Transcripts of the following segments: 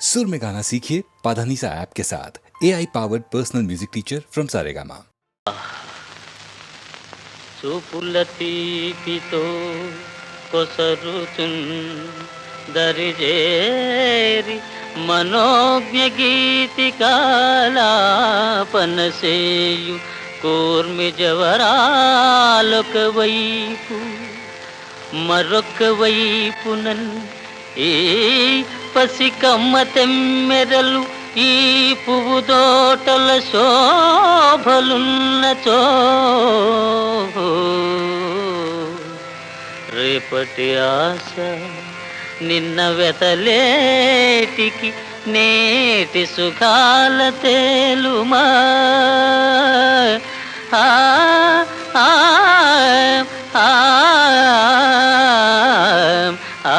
सुर में गाना सीखिए पाधानीसा ऐप के साथ AI powered personal music teacher from Saregama. చూపుల తీపితో కొసరుచున్ దరిజేరి మనోజ్ఞ గీతికాలాపనసేయు కూర్మి జవరాలొక వైపు మరొక వైపునన్ ఈ పసికమ్మ తెమ్మెరలు ఈ పువ్వు తోటల శోభలున్నచో రేపటి ఆశ నిన్న వెతలేటికి నేటి సుఖాల తేలుమా ఆ ఆ ఆ ఆ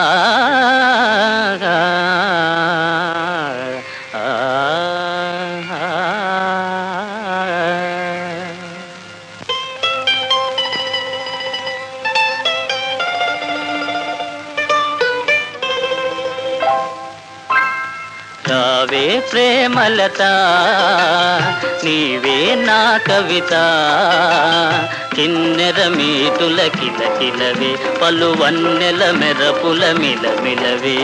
రావే ప్రేమలత నీవే నా కవిత కిన్నెర మీటుల కిలకిలవే పలువన్నెల మెరపుల మిలమిలవే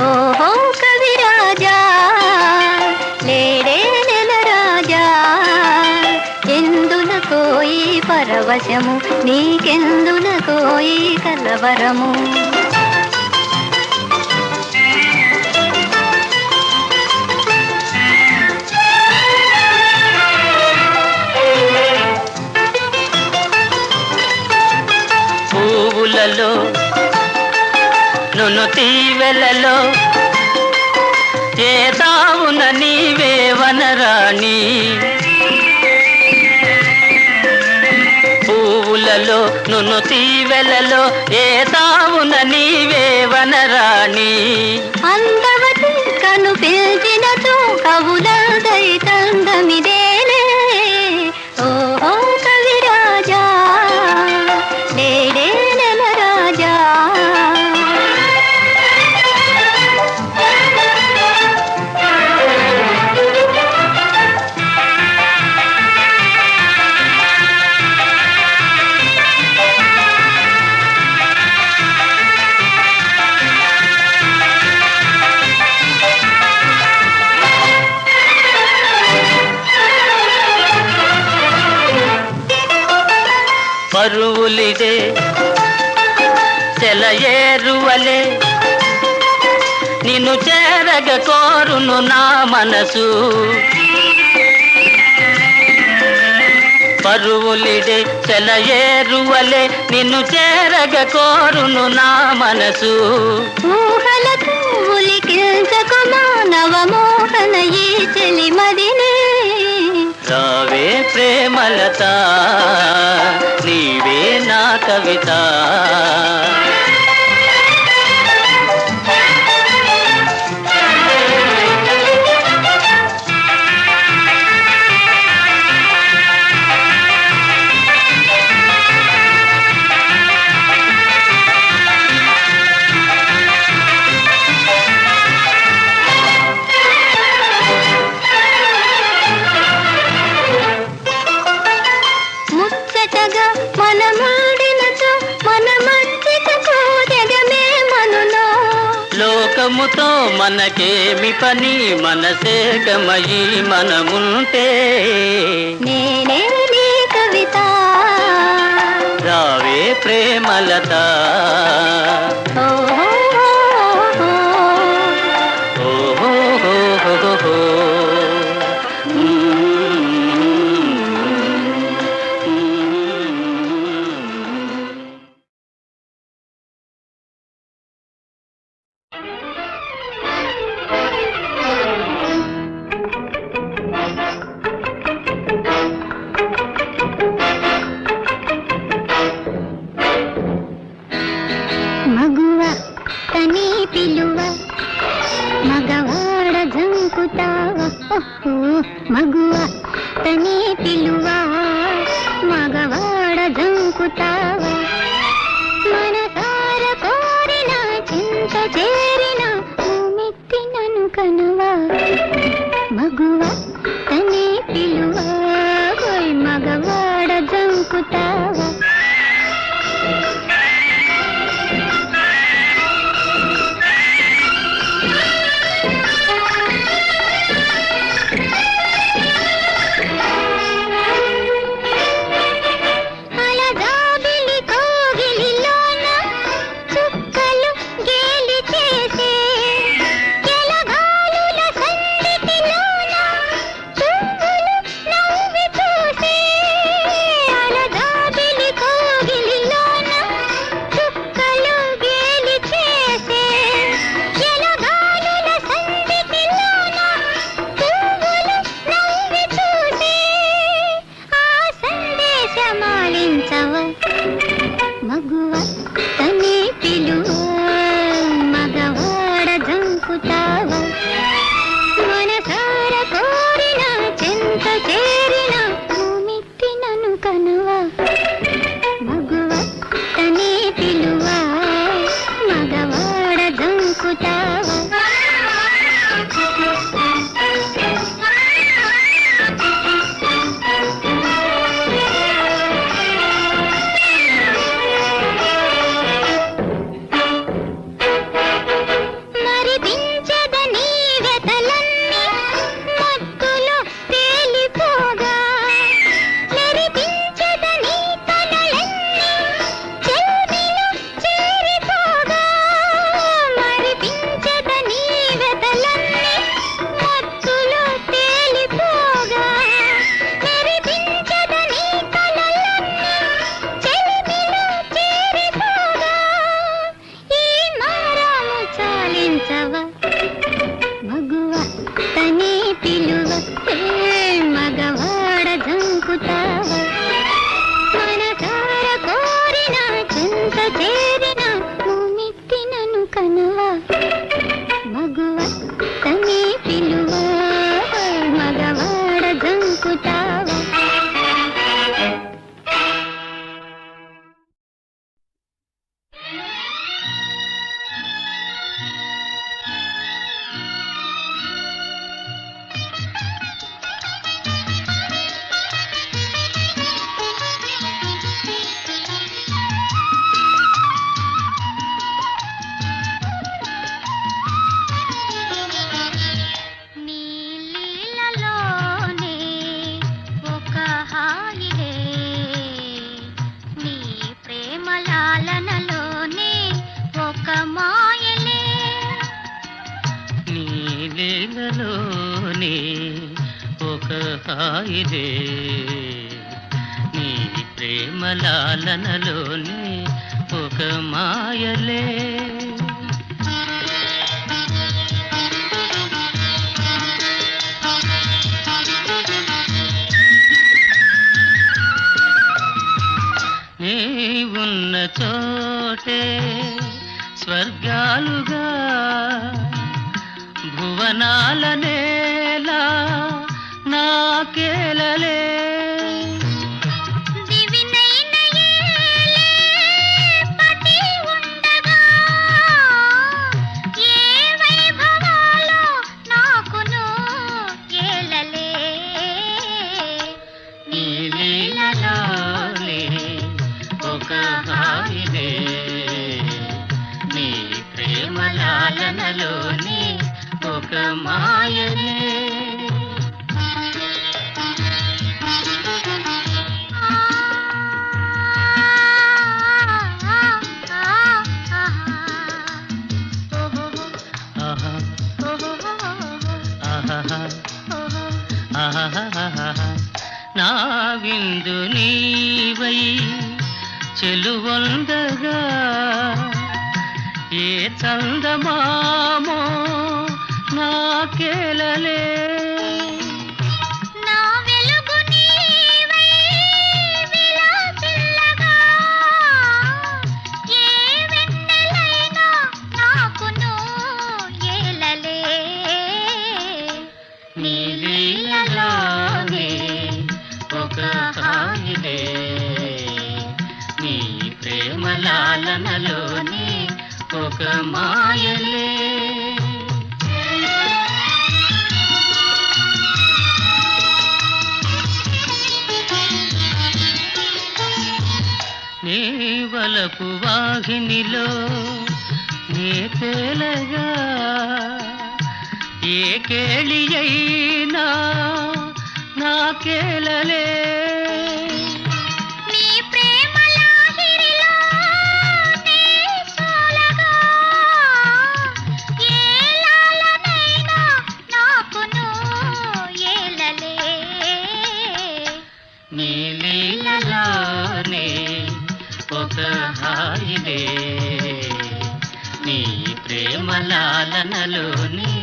ఓహో కవిరాజా లేడే నెల రాజా ఎందున కోయి పరవశము నీకెందున కోయి కలవరము పువ్వులలో నును తీవెలలో చేతావున నీవే వనరాణి పువ్వులలో నును తీవెలలో ఏతావున నీవే వనరాణి అందవతి కను పిలిచినతో కవులదై తందమిదేలే ఓహో కవిరాజా లేడే నెల రాజా పరువులిదే సెలయేరువలే నిన్ను చేరగ కోరును నా మనసు పరువులిదే సెలయేరువలే నిన్ను చేరగ కోరును నా మనసు ఊహలకు ఉలికించకు మానవ మోహన ఈ చెలిమదినే రావే ప్రేమలత నీవే నా కవిత ముచ్చటగా మనమాడినతో మన మధ్యకు జగమే మనులో లోకముతో మనకేమి పని మనసే గమయి మనముంటే నేనే నీ కవిత రావే ప్రేమలత ఓహో ఓహో మగువ లీలలోని ఒక హాయిలే నీ ప్రేమ లాలనలోని ఒక మాయలే నీ ఉన్న చోటే స్వర్గాలుగా భువనాల నేలా నాకేలలే దివినైన ఏలే పతి ఉండగా ఏ వైభవాలో నాకును ఏలలే నీ లీలలోనే ఒక హాయిలే నీ ప్రేమ లాలనలోని ఒక మాయలే ఆహా ఆహాహా ఆహాహాహా. నా విందు నీవై చెలువొందగా ఏ చందమామో నాకేలలే నా వెలుగు నీవై విలాసిల్లగా ఏ వెన్నెలైనా నాకును ఏలలే నీ లీలలోనే ఒక హాయిలే నీ ప్రేమ లాలనలోని ఒక మాయలే నీ వలపు వాహినిలో నే తేలగా ఏ కేళి అయినా నాకేలలే నీ ప్రేమ లాహిరిలో నే సోలగా ఏ లాలనైనా నాకును ఏలలే నీ లీలలోనే ఒక హాయిలే నీ ప్రేమ లాలనలోని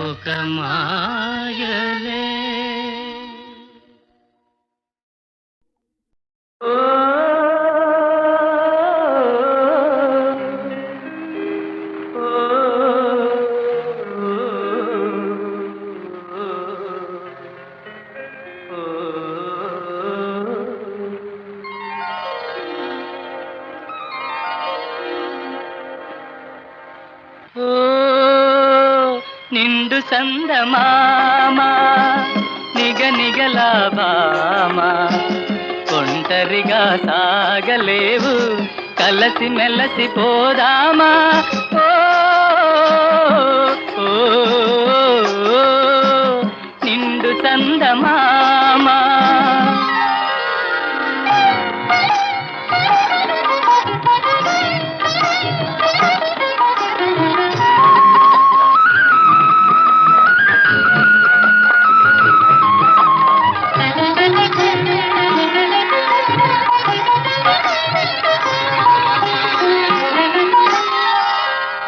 ఒక మాయలే ఓ నిండు సందమామ నిగనిగలాభామా ఒంటరిగా సాగలేవు కలసి మెలసి పోదామా ఓ ఓ, ఓ, నిండు సందమామా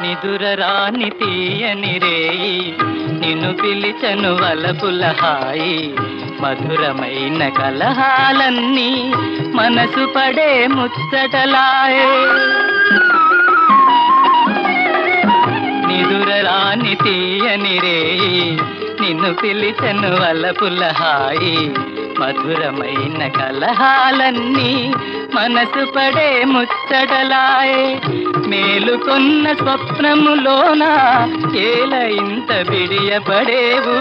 నిదురరాని తీయని రేయి నిన్ను పిలిచను వలపుల హాయి మధురమైన కలహాలన్నీ మనసు పడే ముచ్చటలాయే నిదురరాని తీయని రేయి నిన్ను పిలిచను వలపుల హాయి మధురమైన కలహాలన్నీ మనసు పడే ముచ్చటలాయే మేలుకొన్న స్వప్నములోన ఏల ఇంత బిడియపడేవు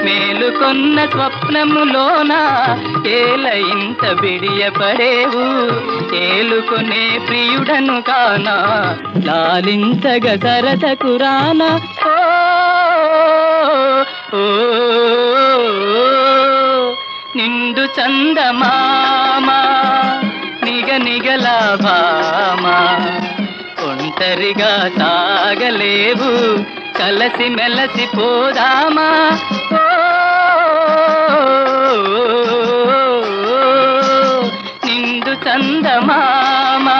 మేలుకొన్న స్వప్నములోన ఏల ఇంత బిడియపడేవు ఏలుకొనే ప్రియుడను కానా లాలించగ సరసకు రానా ఓ ఓ, నిండు చందమామా నిగనిగలాభామా ఒంటరిగా సాగలేవు కలసి మెలసి పోదామా ఓ, నిండు చందమామా.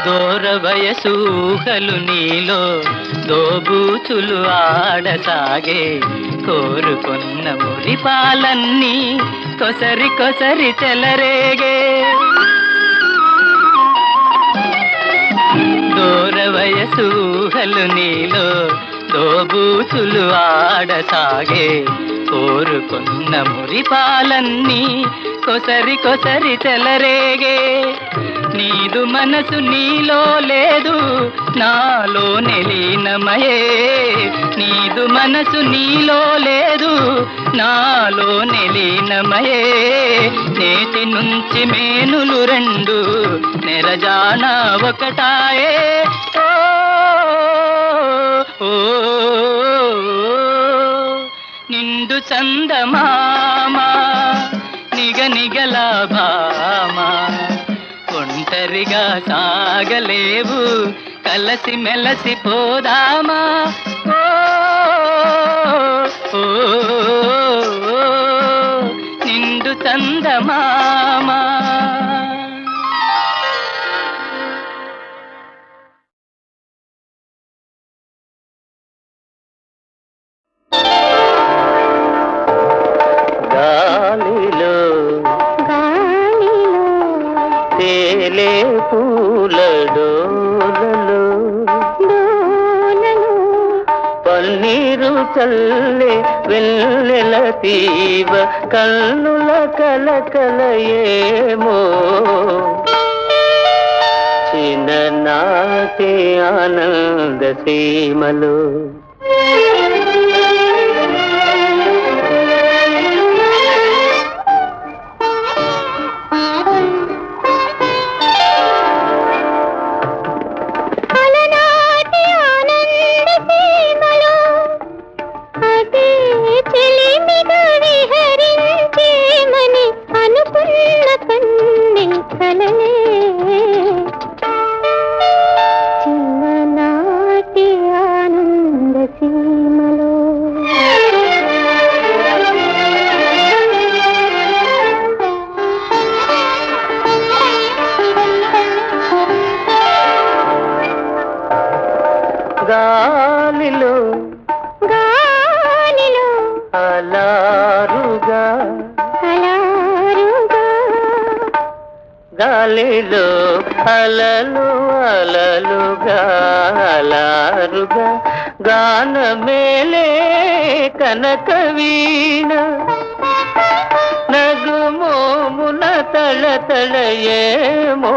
దూర వయసూహలు నీలో దోబూచులు ఆడసాగే, కోరుకున్న మురిపాలన్నీ కొసరి కొసరి చెలరేగే. దూర వయసూహలు నీలో దోబూచులు ఆడసాగే, కోరుకున్న మురిపాలన్నీ కొసరి కొసరి చెలరేగే. నీదు మనసు నీలో లేదు నాలో నెలీనమయే, నీదు మనసు నీలో లేదు నాలో నెలీనమయే. నేటి నుంచి మేనులు రెండు నెరజాన ఒకటాయే ఓ, ఓ, నిండు చందమామా నిగనిగలా భామా, ఒంటరిగా సాగలేవు కలసి మెలసి పోదామా ఓ, ఓ, నిండు చందమామా. గాలిలో తేలే పూల డోలలో పన్నీరు చల్లే వెన్నెల తీవ కన్నుల కలకల ఏమో, చిన్ననాటి ఆనంద సీమలో. గాలిలో గాలిలో అలారుగా అలారుగా, గాలిలో అలలు అలలుగా అలారుగా, గానమేలే కనక వీణ నగుమోమున తళతళ ఏమో,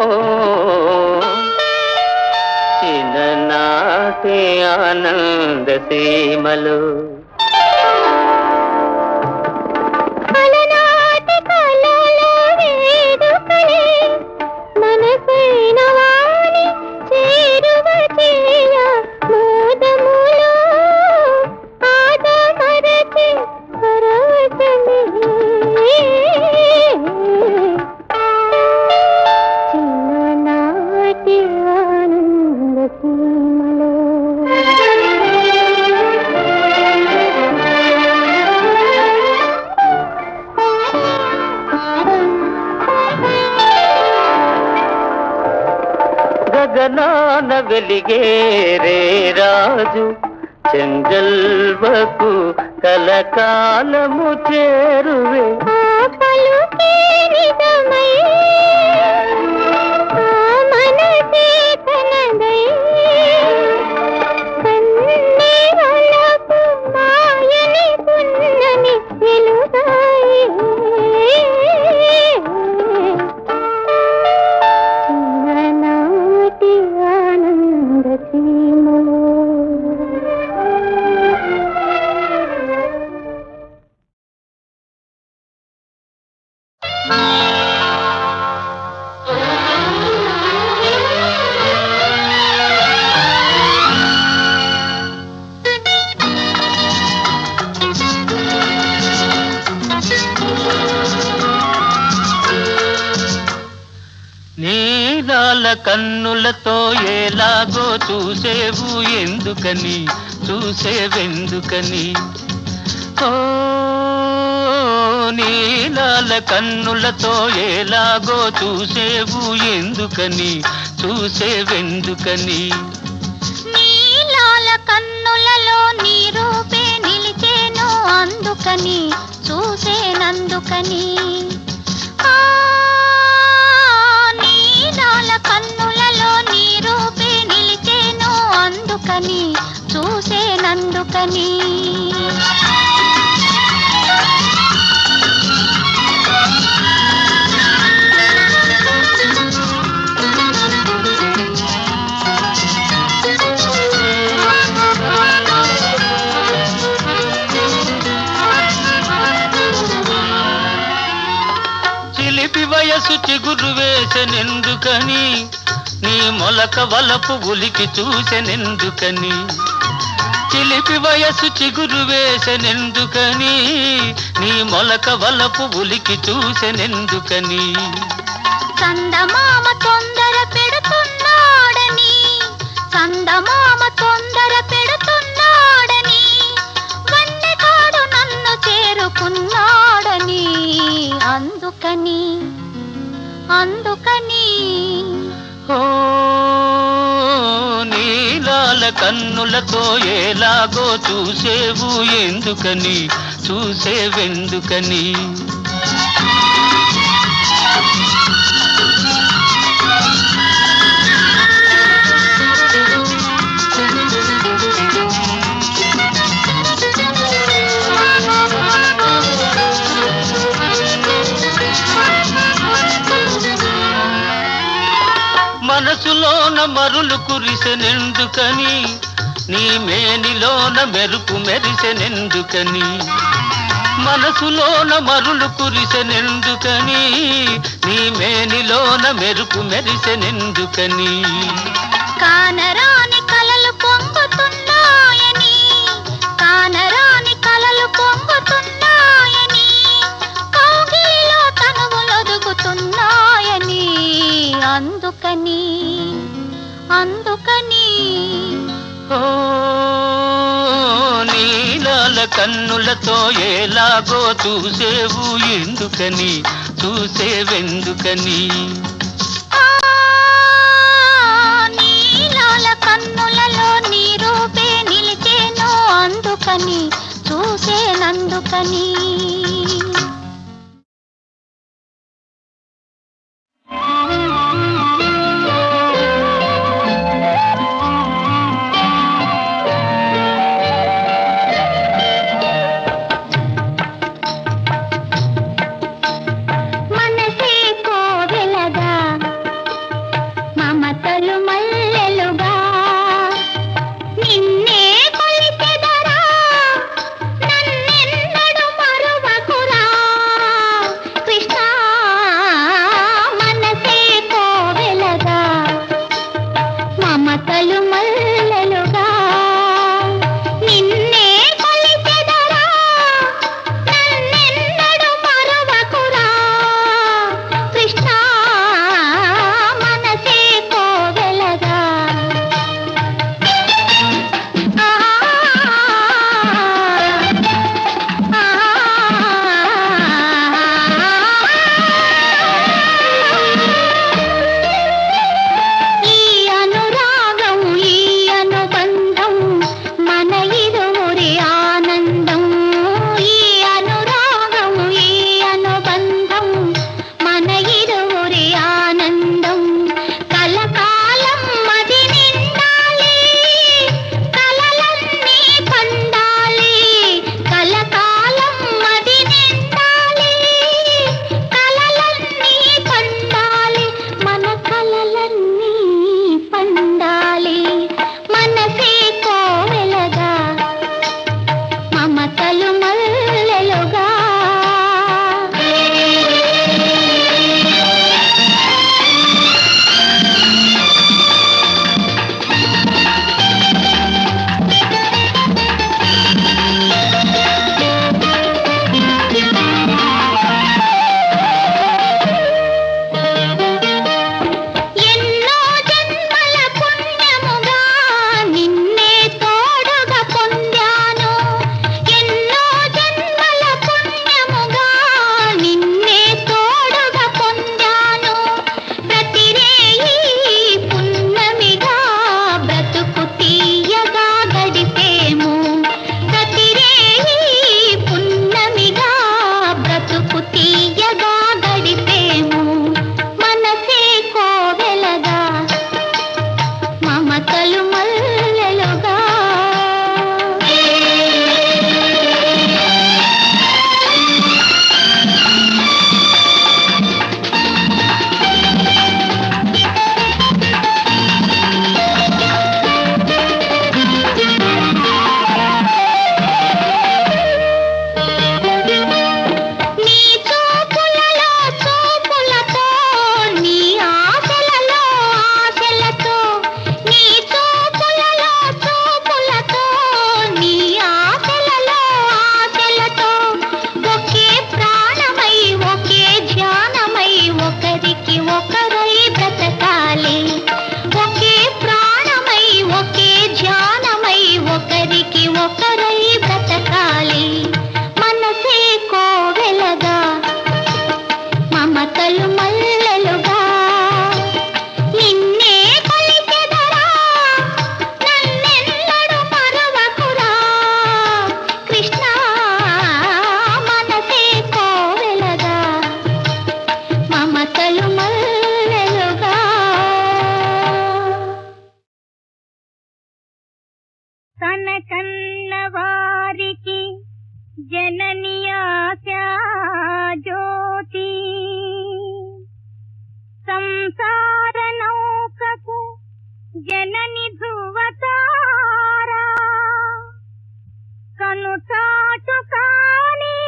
చిన్ననాటి ఆనంద సీమలు. గగనాన వెలిగే రే రాజు చెంగల్వకు కలకాలము చేరువే, కన్నులతో ఎలాగో చూసేవు ఎందుకని చూసేవెందుకని ఓ నీలాల కన్నులతో ఎలాగో చూసేవు ఎందుకని చూసేవెందుకని నీలాల కన్నులలో నీ రూపే నిలిచేను అందుకని చూసేనందుకని ఆ, నీలాల కన్నులలో నీ రూపే నిలిచేను అందుకని చూసేనందుకని చిలిపి వయసు చిగురు వేసెనెందుకని నీ మొలక వలపు ఉలికి చూసెనెందుకని చిలిపి వయసు చిగురు వేసెనెందుకని నీ మొలక వలపు ఉలికి చూసెనెందుకని చందమామ తొందర పెడుతున్నాడని చందమామ తొందర పెడుతున్నాడని వన్నెకాడు నన్ను చేరుకున్నాడని అందుకని అందుకని ఓ నీలాల కన్నులతో ఎలాగో చూసేవు ఎందుకని చూసేవెందుకని మనసులోన మరులు కురిసెనెందుకని నీ మేనిలోన మెరుపు మెరిసెనెందుకని మనసులోన మరులు కురిసెనెందుకని నీ మేనిలోన మెరుపు మెరిసెనెందుకని కానరాని కలలు పొంగుతున్నాయని కానరాని కలలు పొంగుతున్నాయని కౌగిలిలో తనువులొదుగుతున్నాయని అందుకని అందుకని ఓ నీలాల కన్నులతో ఎలాగో చూసేవు ఎందుకని చూసేవెందుకని ఆ, నీలాల కన్నులలో నీ రూపే నిలిచేను అందుకని చూసేనందుకని మనసే కోవెలగా మమతలు మల్లెలుగా నిన్నే కొలిచెదరా నన్నెన్నడు మరువను జనని ఆశా జ్యోతి సంసార నౌకకు జనని ధ్రువతారా కను చాటు కాని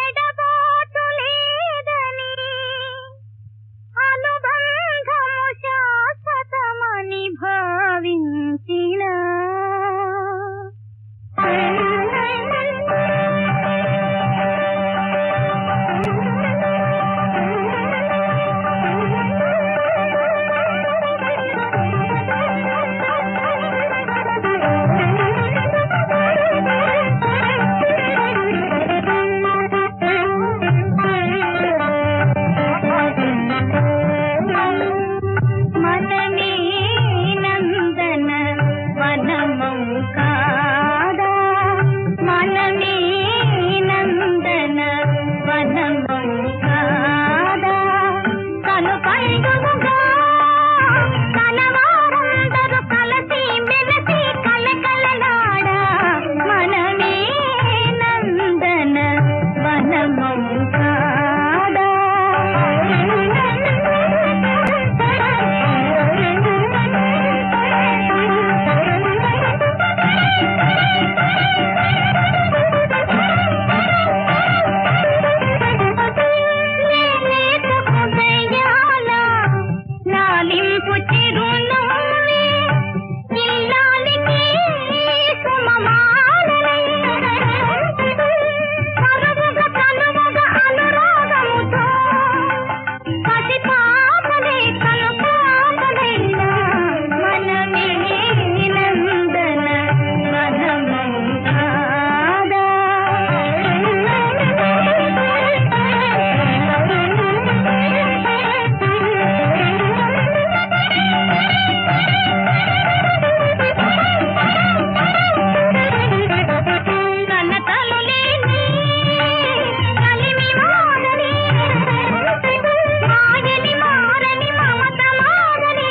ఎడబాటు లేదని అనుబంధము శాశ్వతమని భావించిన మనమే నందన వనమౌ కాదా మనమే నందన వనమౌ కాదా కను పండుగగా కనవారందరూ కలసి మెలసి కలకలలాడా మనమే నందన వనమౌ కాదా లాలింపు చిరునవ్వే ఇల్లాలికి సుమమాలై కనుముగ కనుముగ అనురాగముతో పసిపాపలే కను పాపలైనా మనమే నందన వనమౌ కాదా కన్నతలు లేని కలిమి మారని మాయని మారని మమత మారని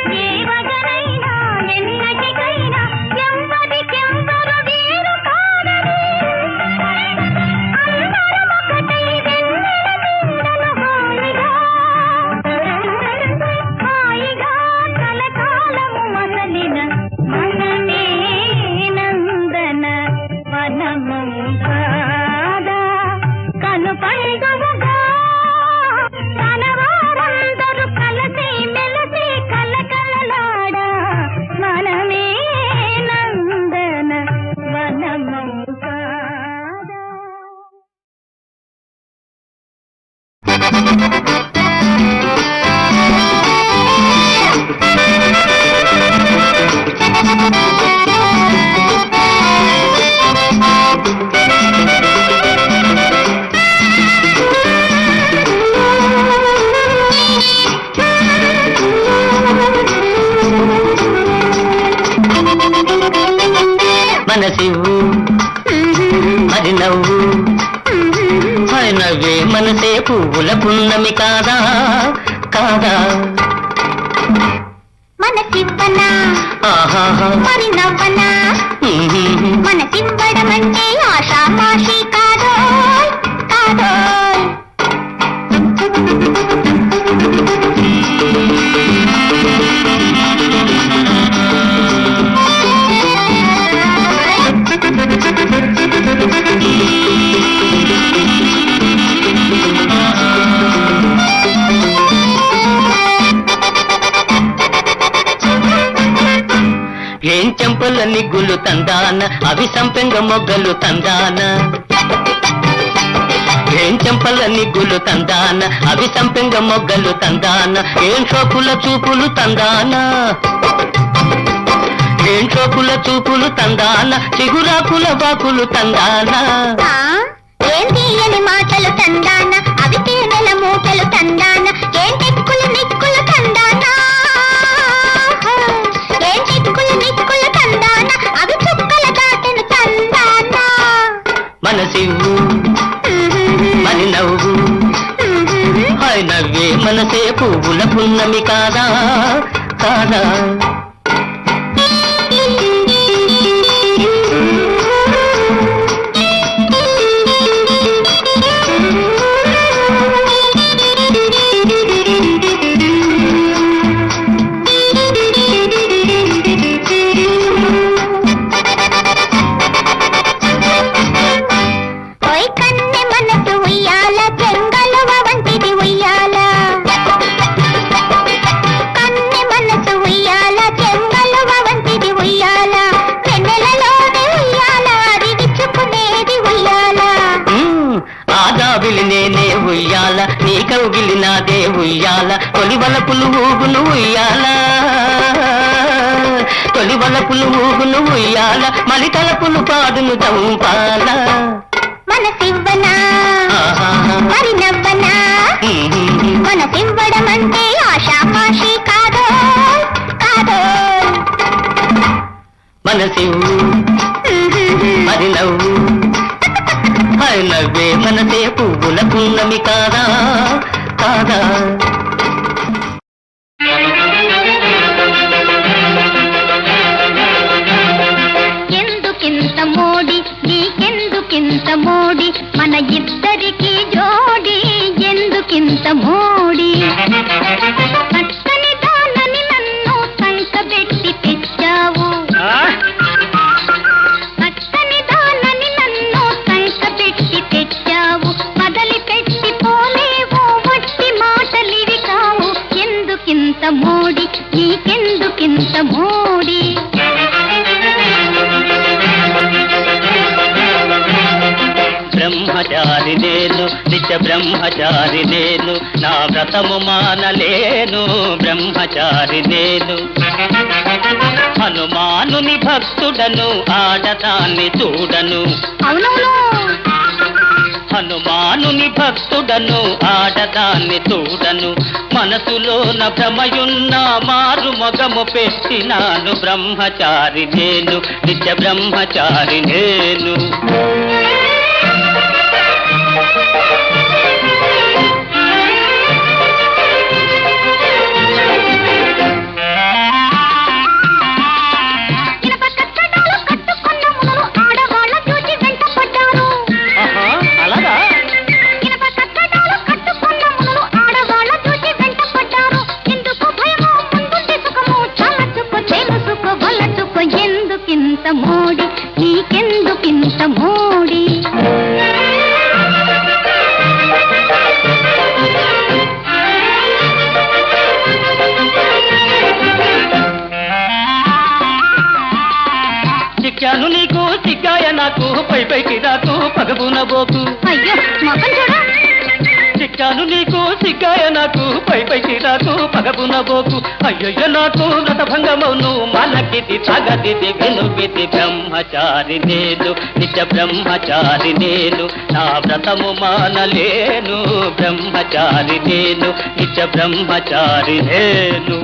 దేవగనైనా ఎన్నటికైనా ఎంబడికెంబరు వేరు కాదని అందరం ఒకటై వెన్నెల నీడను హాయిగా కలకాలము మసలిన మనమే నందన వనమౌ కాదా కను పండుగగా కనవారందరూ కలసి మెలసి కలకలలాడా మనమే నందన వనమౌ కాదా మనసివ్వు మరి నవ్వు మరి నవ్వే మనసే పువ్వుల పున్నమి కాదా కాదా మనసివ్వనా ఆహాహా మరి నవ్వనా మనసివ్వడమంటే ఆషామాషి కాదోయ్ కాదోయ్ ఏం చెంపల నిగ్గులు తందాన అవి సంపెంగ మొగ్గలు తందాన ఏం చెంపల నిగ్గులు తందాన అవి సంపెంగ మొగ్గలు తందాన ఏం షోకుల చూపులు తందాన ఏం షోకుల చూపులు తందాన చిగురాకుల బాకులు తందాన ఏం తీయని మాటలు తందాన అవి తేనెల మూటలు తందాన ఏం టెక్కులు నిక్కులు తందాన ఏం టెక్కులు నిక్కులు తందాన అవి చుక్కల దాటను తందాన మనసివ్వు మరి నవ్వు హాయ్ నవ్వే మనసే పువ్వుల పున్నమి కాదా కాదా వలపులు ఊగును ఉయ్యాల, తొలి వలపులు ఊగును ఉయ్యాల, మలి తలపులు పాడును చంపాల. మనసివ్వనా మరి నవ్వనా, మనసివ్వడం అంటే ఆశాపాషి కాదో కాదో. మనసివ్వు మరి నవ్వు, మరి నవ్వే మనసే పువ్వుల పున్నమి కాదా కాదా. ఎందుకింత మోడి నీకెందుకింత మోడి, మన ఇద్దరికి జోడి ఎందుకింత మోడి. చక్కని దానని నన్ను సంకబెట్టి తెచ్చావు, చక్కని దానని నన్ను సంకబెట్టి తెచ్చావు, మొదలి పెట్టి పోలేవు వట్టి మాటలివి కావు. ఎందుకింత మోడి నీకెందుకింత మోడి. బ్రహ్మచారి నేను నిత్య బ్రహ్మచారి నేను, నా వ్రతము మానలేను బ్రహ్మచారి నేను. హనుమానుని భక్తుడను ఆడదాన్ని చూడను, అవునవును హనుమానుని భక్తుడను ఆడదాన్ని చూడను. మనసులోన భ్రమయున్న మారు మొగము పెట్టినాను బ్రహ్మచారి నేను నిత్య బ్రహ్మచారి నేను. ఎందుకింత మోడి నీకెందుకింత మోడి. చిక్కాను నీకు చిక్కాయ నాకు, పై పైకి రాకు పగబునబోకు. అయ్యో మొఖం చూడ. చిక్కాను నీకు చిక్కాయ నాకు, పై పైకి రాకు పగబునబోకు. అయ్యయ్య నాకు వ్రతభంగమౌను మనకిది తగదిది వెనుగిది. బ్రహ్మచారి నేను నిత్య బ్రహ్మచారి నేను, నా వ్రతము మానలేను బ్రహ్మచారి నేను నిత్య బ్రహ్మచారి నేను.